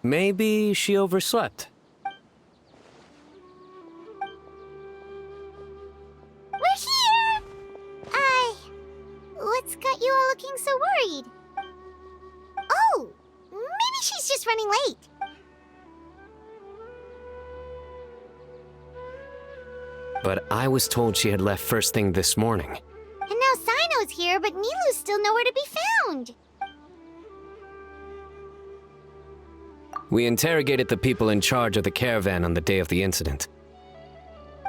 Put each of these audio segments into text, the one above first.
Maybe she overslept. We're here! What's got you all looking so worried? Oh, maybe she's just running late. But I was told she had left first thing this morning. And now Sino's here, but Nilu's still nowhere to be found. We interrogated the people in charge of the caravan on the day of the incident.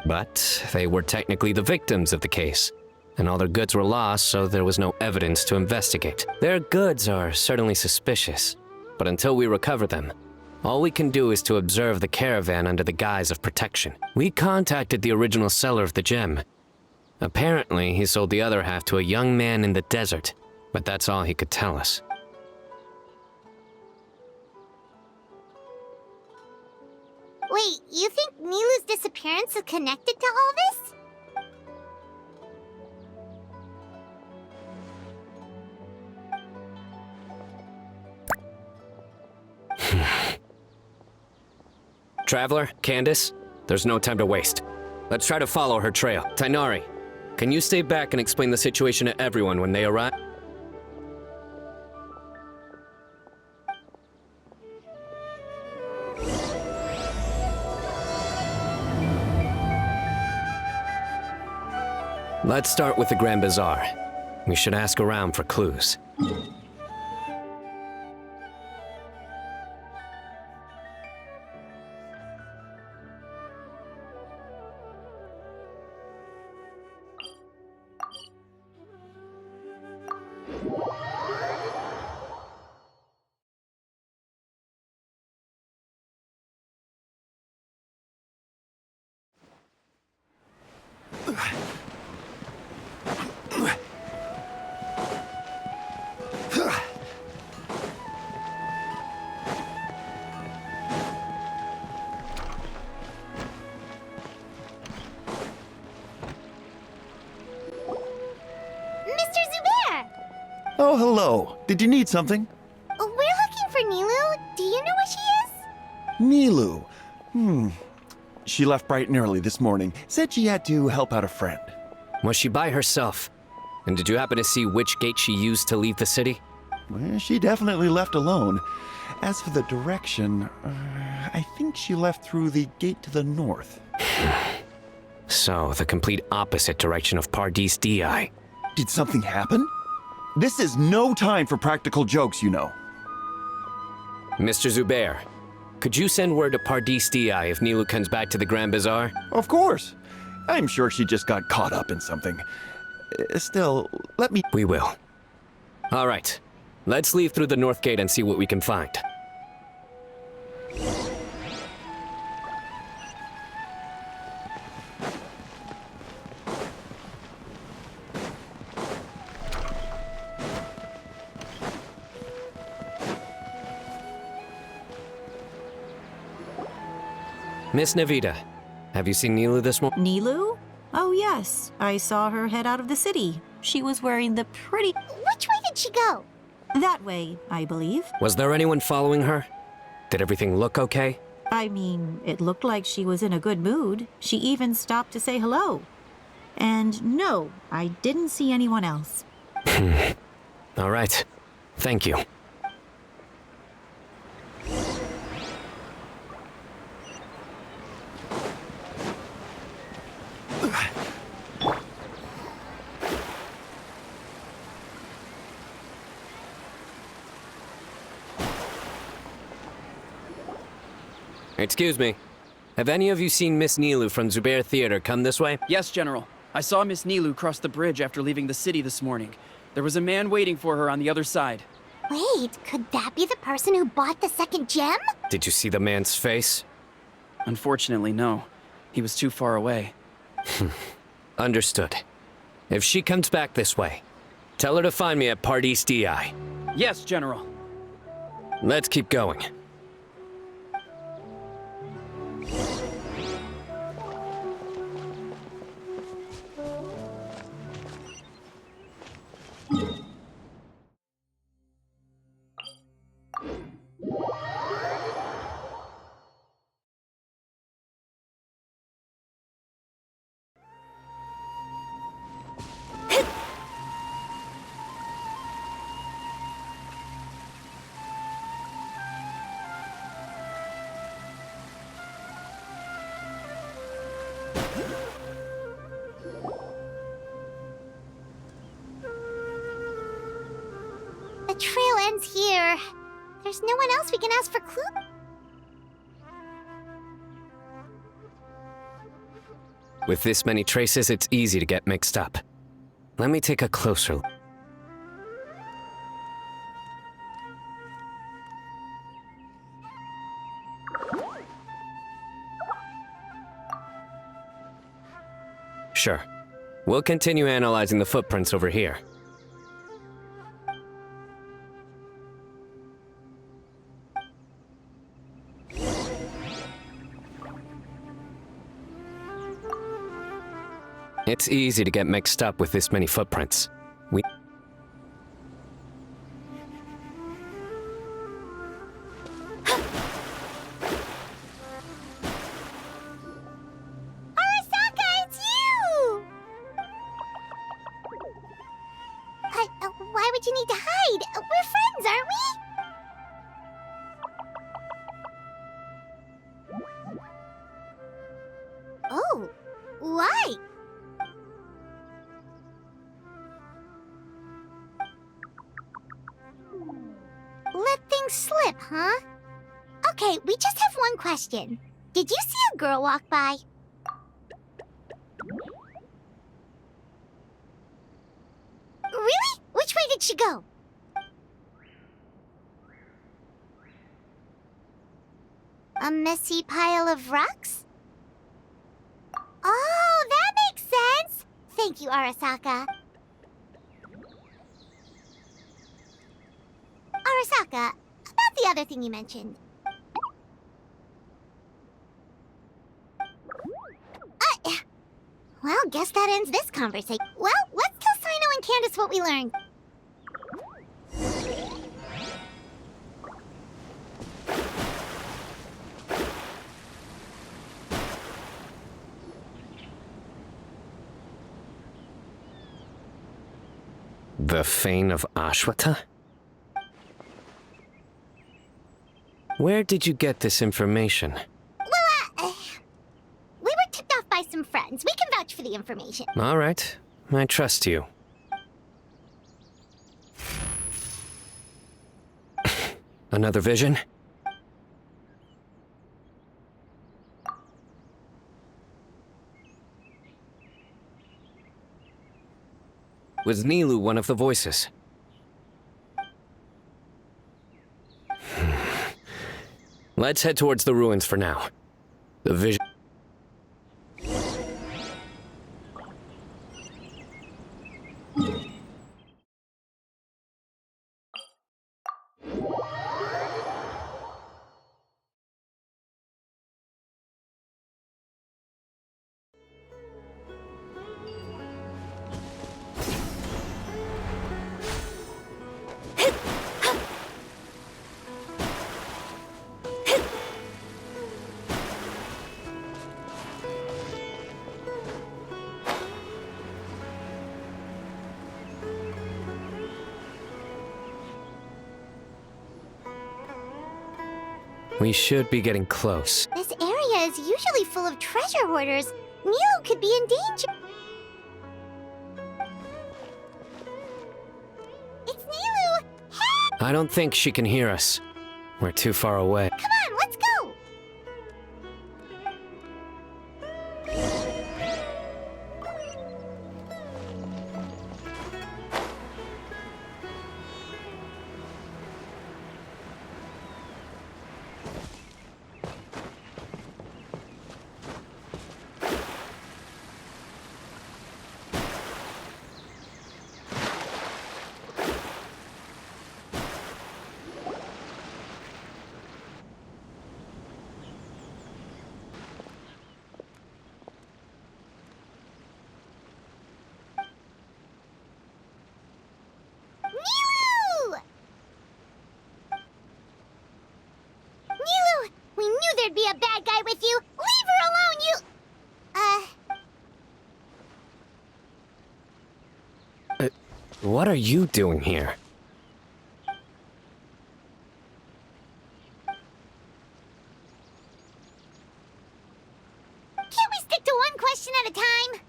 But they were technically the victims of the case, and all their goods were lost, so there was no evidence to investigate. Their goods are certainly suspicious, but until we recover them, all we can do is to observe the caravan under the guise of protection. We contacted the original seller of the gem. Apparently, he sold the other half to a young man in the desert, but that's all he could tell us. Wait, you think Nilu's disappearance is connected to all this? Traveler, Candace, there's no time to waste. Let's try to follow her trail. Tainari, can you stay back and explain the situation to everyone when they arrive? Let's start with the Grand Bazaar. We should ask around for clues. Oh, hello. Did you need something? We're looking for Nilu. Do you know where she is? Nilu. She left bright and early this morning. Said she had to help out a friend. Was she by herself? And did you happen to see which gate she used to leave the city? Well, she definitely left alone. As for the direction, I think she left through the gate to the north. So, the complete opposite direction of Pardis Di. Did something happen? This is no time for practical jokes, you know. Mr. Zubair, could you send word to Pardis Di if Nilu comes back to the Grand Bazaar? Of course. I'm sure she just got caught up in something. Still, let me... We will. All right. Let's leave through the north gate and see what we can find. Miss Navita, have you seen Nilu this morning? Nilu? Oh yes, I saw her head out of the city. She was wearing the pretty... Which way did she go? That way, I believe. Was there anyone following her? Did everything look okay? I mean, it looked like she was in a good mood. She even stopped to say hello. And no, I didn't see anyone else. All right. Thank you. Excuse me. Have any of you seen Miss Nilu from Zubair Theater come this way? Yes, General. I saw Miss Nilu cross the bridge after leaving the city this morning. There was a man waiting for her on the other side. Wait, could that be the person who bought the second gem? Did you see the man's face? Unfortunately, no. He was too far away. Understood. If she comes back this way, tell her to find me at Pardis Di. Yes, General. Let's keep going. There's no one else we can ask for clue. With this many traces, it's easy to get mixed up. Let me take a closer look. Sure. We'll continue analyzing the footprints over here. It's easy to get mixed up with this many footprints. Arasaka, it's you! Why would you need to hide? We're friends, aren't we? Oh, why? Let things slip, huh? Okay, we just have one question. Did you see a girl walk by? Really? Which way did she go? A messy pile of rocks? Oh, that makes sense! Thank you, Arasaka. Arasaka, about the other thing you mentioned. Well, guess that ends this conversation. Well, let's tell Sino and Candace what we learned. The Fane of Ashwata? Where did you get this information? Well, we were tipped off by some friends. We can vouch for the information. All right, I trust you. Another vision? Was Nilu one of the voices? Let's head towards the ruins for now. The vision... We should be getting close. This area is usually full of treasure hoarders. Nilu could be in danger. It's Nilu! Hey! I don't think she can hear us. We're too far away. Come on, let's go! Nilu! Nilu! We knew there'd be a bad guy with you! Leave her alone, you... What are you doing here? Can't we stick to one question at a time?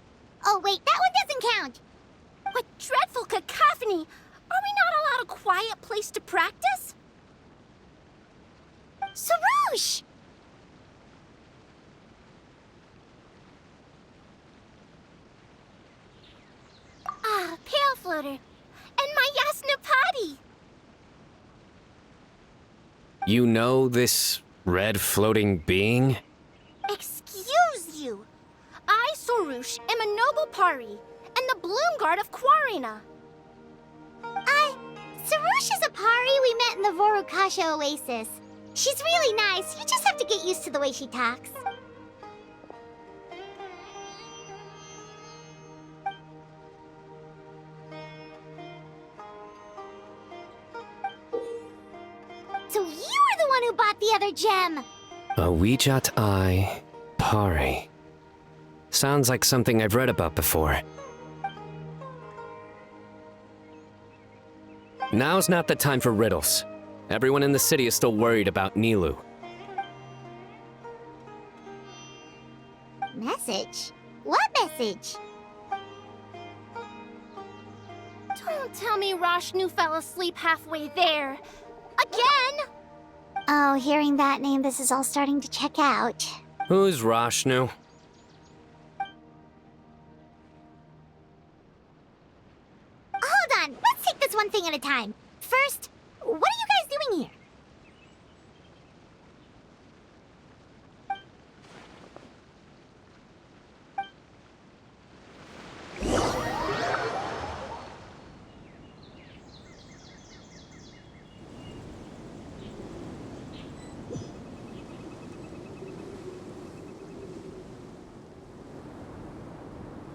Oh, wait, that one doesn't count. What dreadful cacophony! Are we not allowed a quiet place to practice? Sarouche! Ah, Pale Floater. And my Yasnapati! You know this red floating being? Excuse you. I, Sarouche, am a noble Pari, and the Bloom Guard of Quarina. Sarouche is a Pari we met in the Vorukasha Oasis. She's really nice, you just have to get used to the way she talks. So you were the one who bought the other gem! A Wijat Eye Pari. Sounds like something I've read about before. Now's not the time for riddles. Everyone in the city is still worried about Nilou. Message? What message? Don't tell me Rashnu fell asleep halfway there. Again? Oh, hearing that name, this is all starting to check out. Who's Rashnu? Hold on, let's take this one thing at a time. First, what are you guys doing here?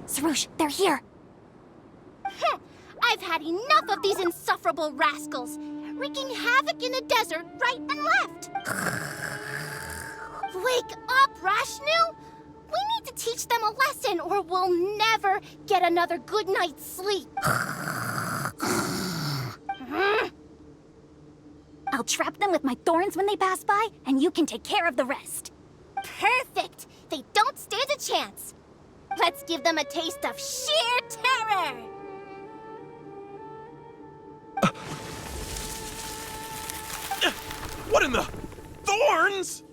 Sarouche, they're here. I've had enough of these insufferable rascals, wreaking havoc in the desert right and left. Wake up, Rashnu! We need to teach them a lesson or we'll never get another good night's sleep. I'll trap them with my thorns when they pass by, and you can take care of the rest. Perfect! They don't stand a chance. Let's give them a taste of sheer terror! What in the... Thorns?!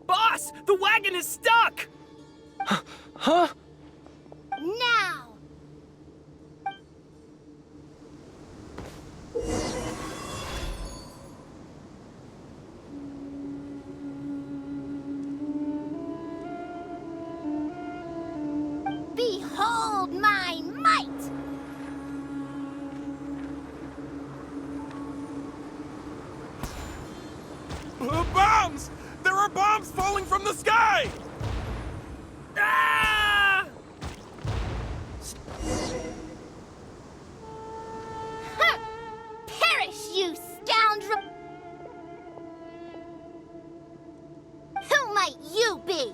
Boss, the wagon is stuck! Huh? Now! Behold my might! Bombs! There are bombs falling from the sky! Ah! Huh. Perish, you scoundrel! Who might you be?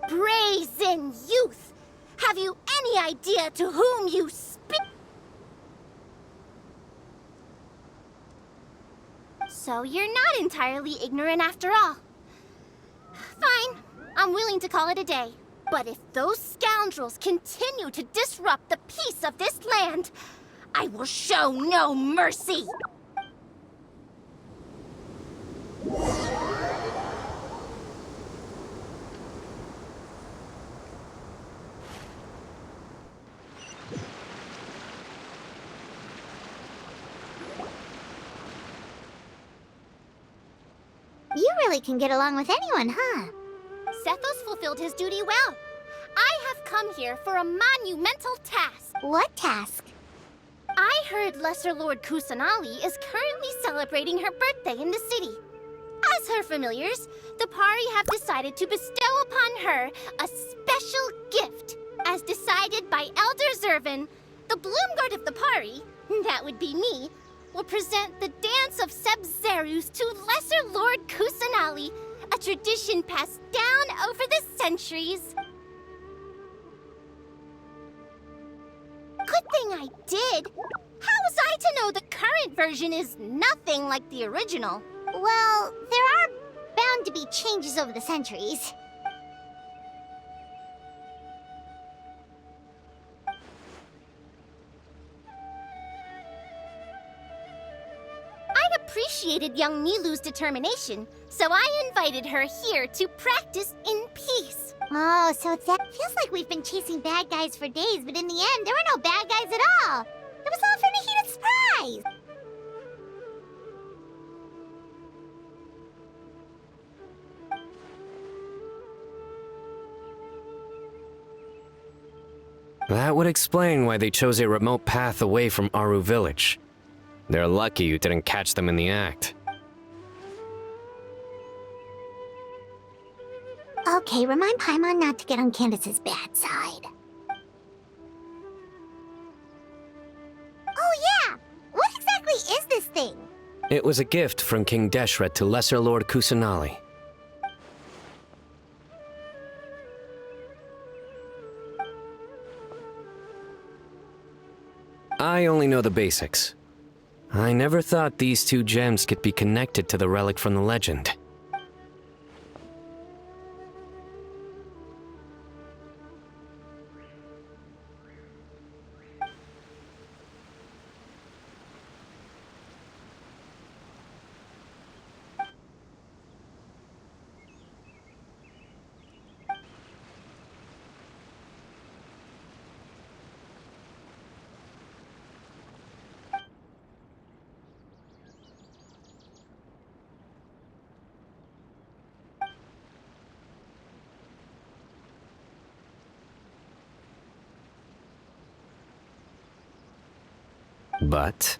Brazen youth! Have you any idea to whom you speak? So you're not entirely ignorant after all. Fine, I'm willing to call it a day. But if those scoundrels continue to disrupt the peace of this land, I will show no mercy! You really can get along with anyone, huh? Sethos fulfilled his duty well. I have come here for a monumental task. What task? I heard Lesser Lord Kusanali is currently celebrating her birthday in the city. As her familiars, the Pari have decided to bestow upon her a special gift. As decided by Elder Zervin, the Bloom Guard of the Pari, that would be me, will present the Dance of Sebzerus to Lesser Lord Kusanali, a tradition passed down over the centuries. Good thing I did. How was I to know the current version is nothing like the original? Well, there are bound to be changes over the centuries. appreciated young Nilu's determination, so I invited her here to practice in peace. Oh, so that feels like we've been chasing bad guys for days, but in the end, there were no bad guys at all. It was all for Nahita's surprise. That would explain why they chose a remote path away from Aru village. They're lucky you didn't catch them in the act. Okay, remind Paimon not to get on Candace's bad side. Oh yeah! What exactly is this thing? It was a gift from King Deshret to Lesser Lord Kusanali. I only know the basics. I never thought these two gems could be connected to the relic from the legend. But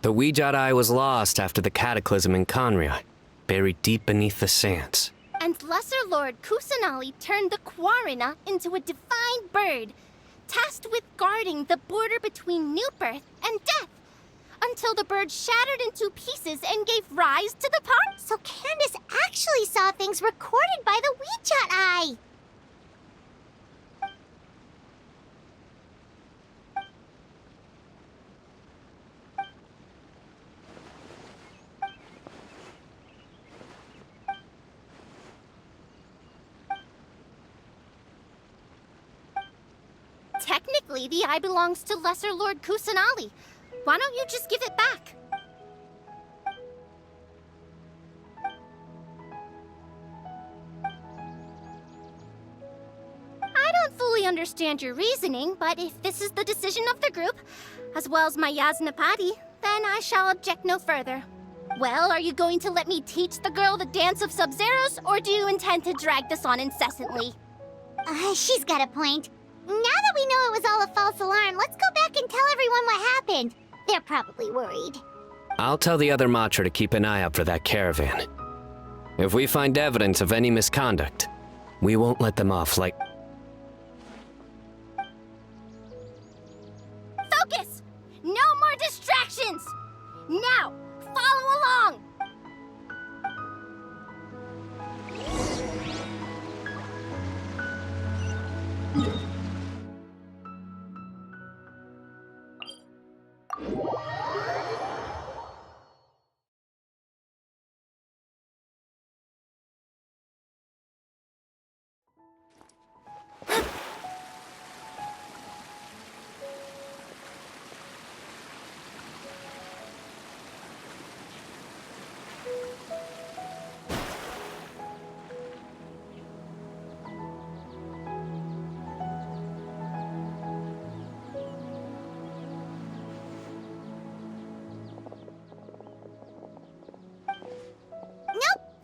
the Weejat Eye was lost after the cataclysm in Conria, buried deep beneath the sands. And Lesser Lord Kusanali turned the Quarina into a divine bird, tasked with guarding the border between new birth and death, until the bird shattered into pieces and gave rise to the part. So Candace actually saw things recorded by the Weejat Eye. Technically, the eye belongs to Lesser Lord Kusanali. Why don't you just give it back? I don't fully understand your reasoning, but if this is the decision of the group, as well as my Yasnapati, then I shall object no further. Well, are you going to let me teach the girl the dance of Sub-Zeros, or do you intend to drag this on incessantly? She's got a point. Now that we know it was all a false alarm, let's go back and tell everyone what happened. They're probably worried. I'll tell the other Matra to keep an eye out for that caravan. If we find evidence of any misconduct, we won't let them off like... Focus! No more distractions! Now, follow along!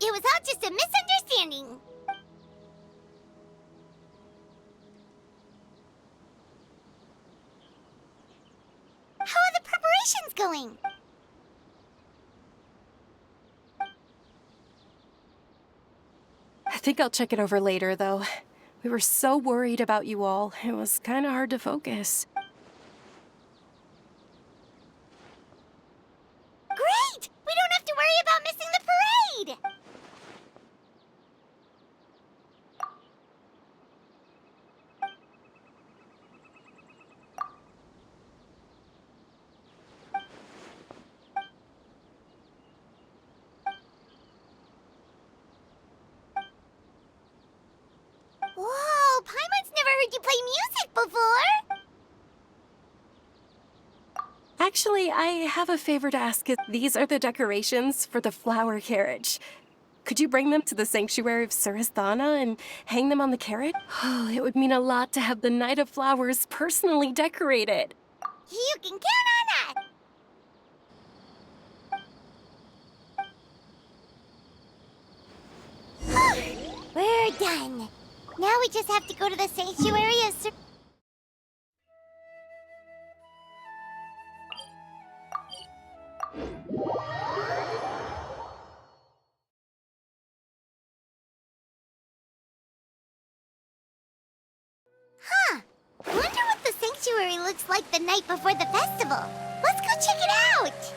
It was all just a misunderstanding. How are the preparations going? I think I'll check it over later, though. We were so worried about you all. It was kind of hard to focus. Great! We don't have to worry about missing the parade! Whoa, Paimon's never heard you play music before! Actually, I have a favor to ask. These are the decorations for the flower carriage. Could you bring them to the sanctuary of Surasthana and hang them on the carriage? Oh, it would mean a lot to have the Knight of Flowers personally decorated. You can count on us! We're done. Now we just have to go to the sanctuary of Huh. Wonder what the sanctuary looks like the night before the festival. Let's go check it out!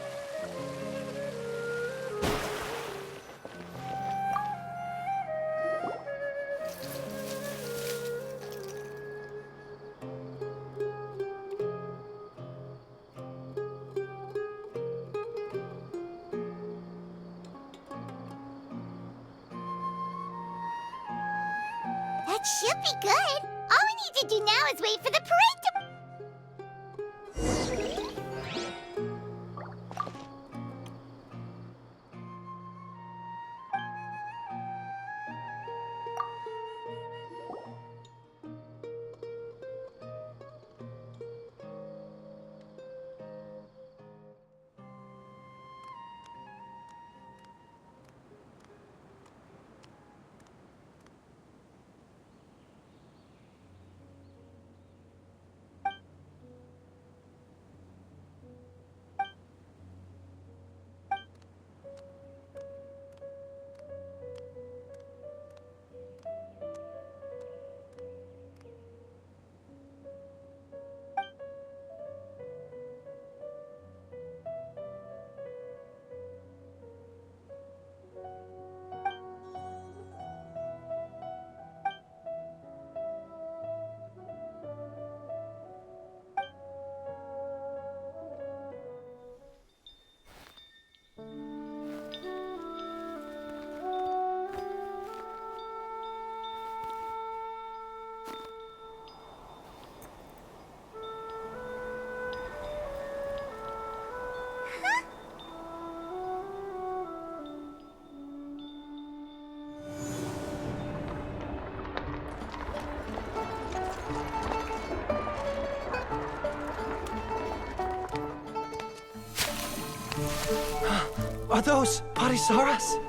That should be good. All we need to do now is wait for the parade to... Are those Parisaras?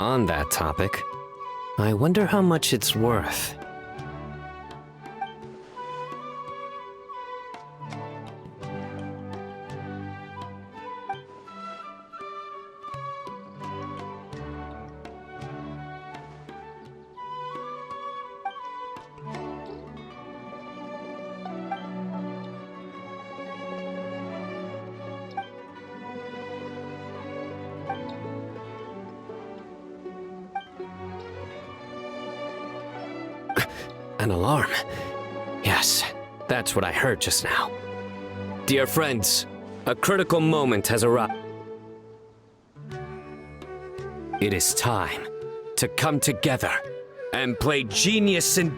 On that topic, I wonder how much it's worth. An alarm. Yes, that's what I heard just now. Dear friends, a critical moment has arrived. It is time to come together and play genius and...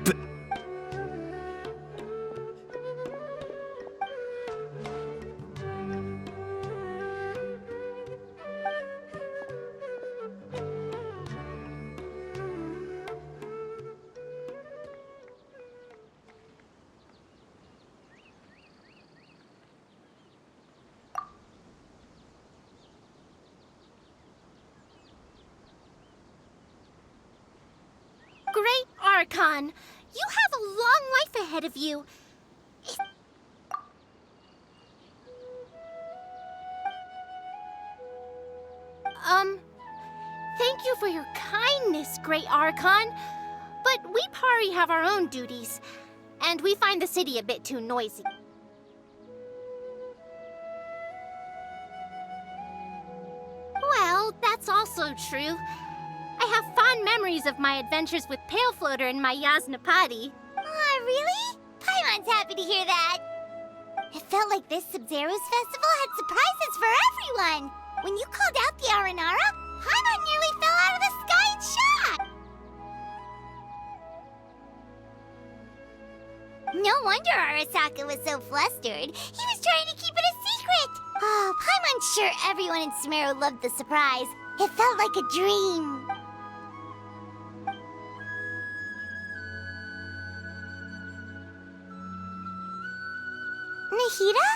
Great Archon, you have a long life ahead of you. Thank you for your kindness, Great Archon. But we Pari have our own duties, and we find the city a bit too noisy. Well, that's also true. I have fond memories of my adventures with Pale Floater and my Yasnapati. Aw, really? Paimon's happy to hear that. It felt like this Sub-Zero's festival had surprises for everyone. When you called out the Aranara, Paimon nearly fell out of the sky in shock. No wonder Arasaka was so flustered. He was trying to keep it a secret. Oh, Paimon's sure everyone in Sumeru loved the surprise. It felt like a dream. Nahida?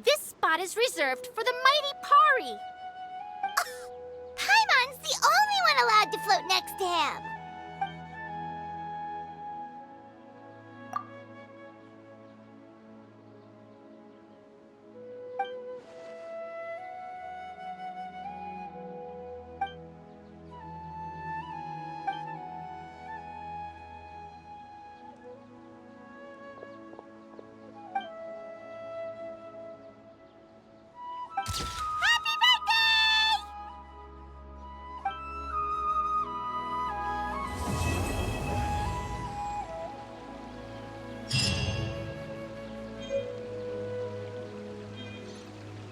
This spot is reserved for the mighty Pari. Paimon's the only one allowed to float next to him.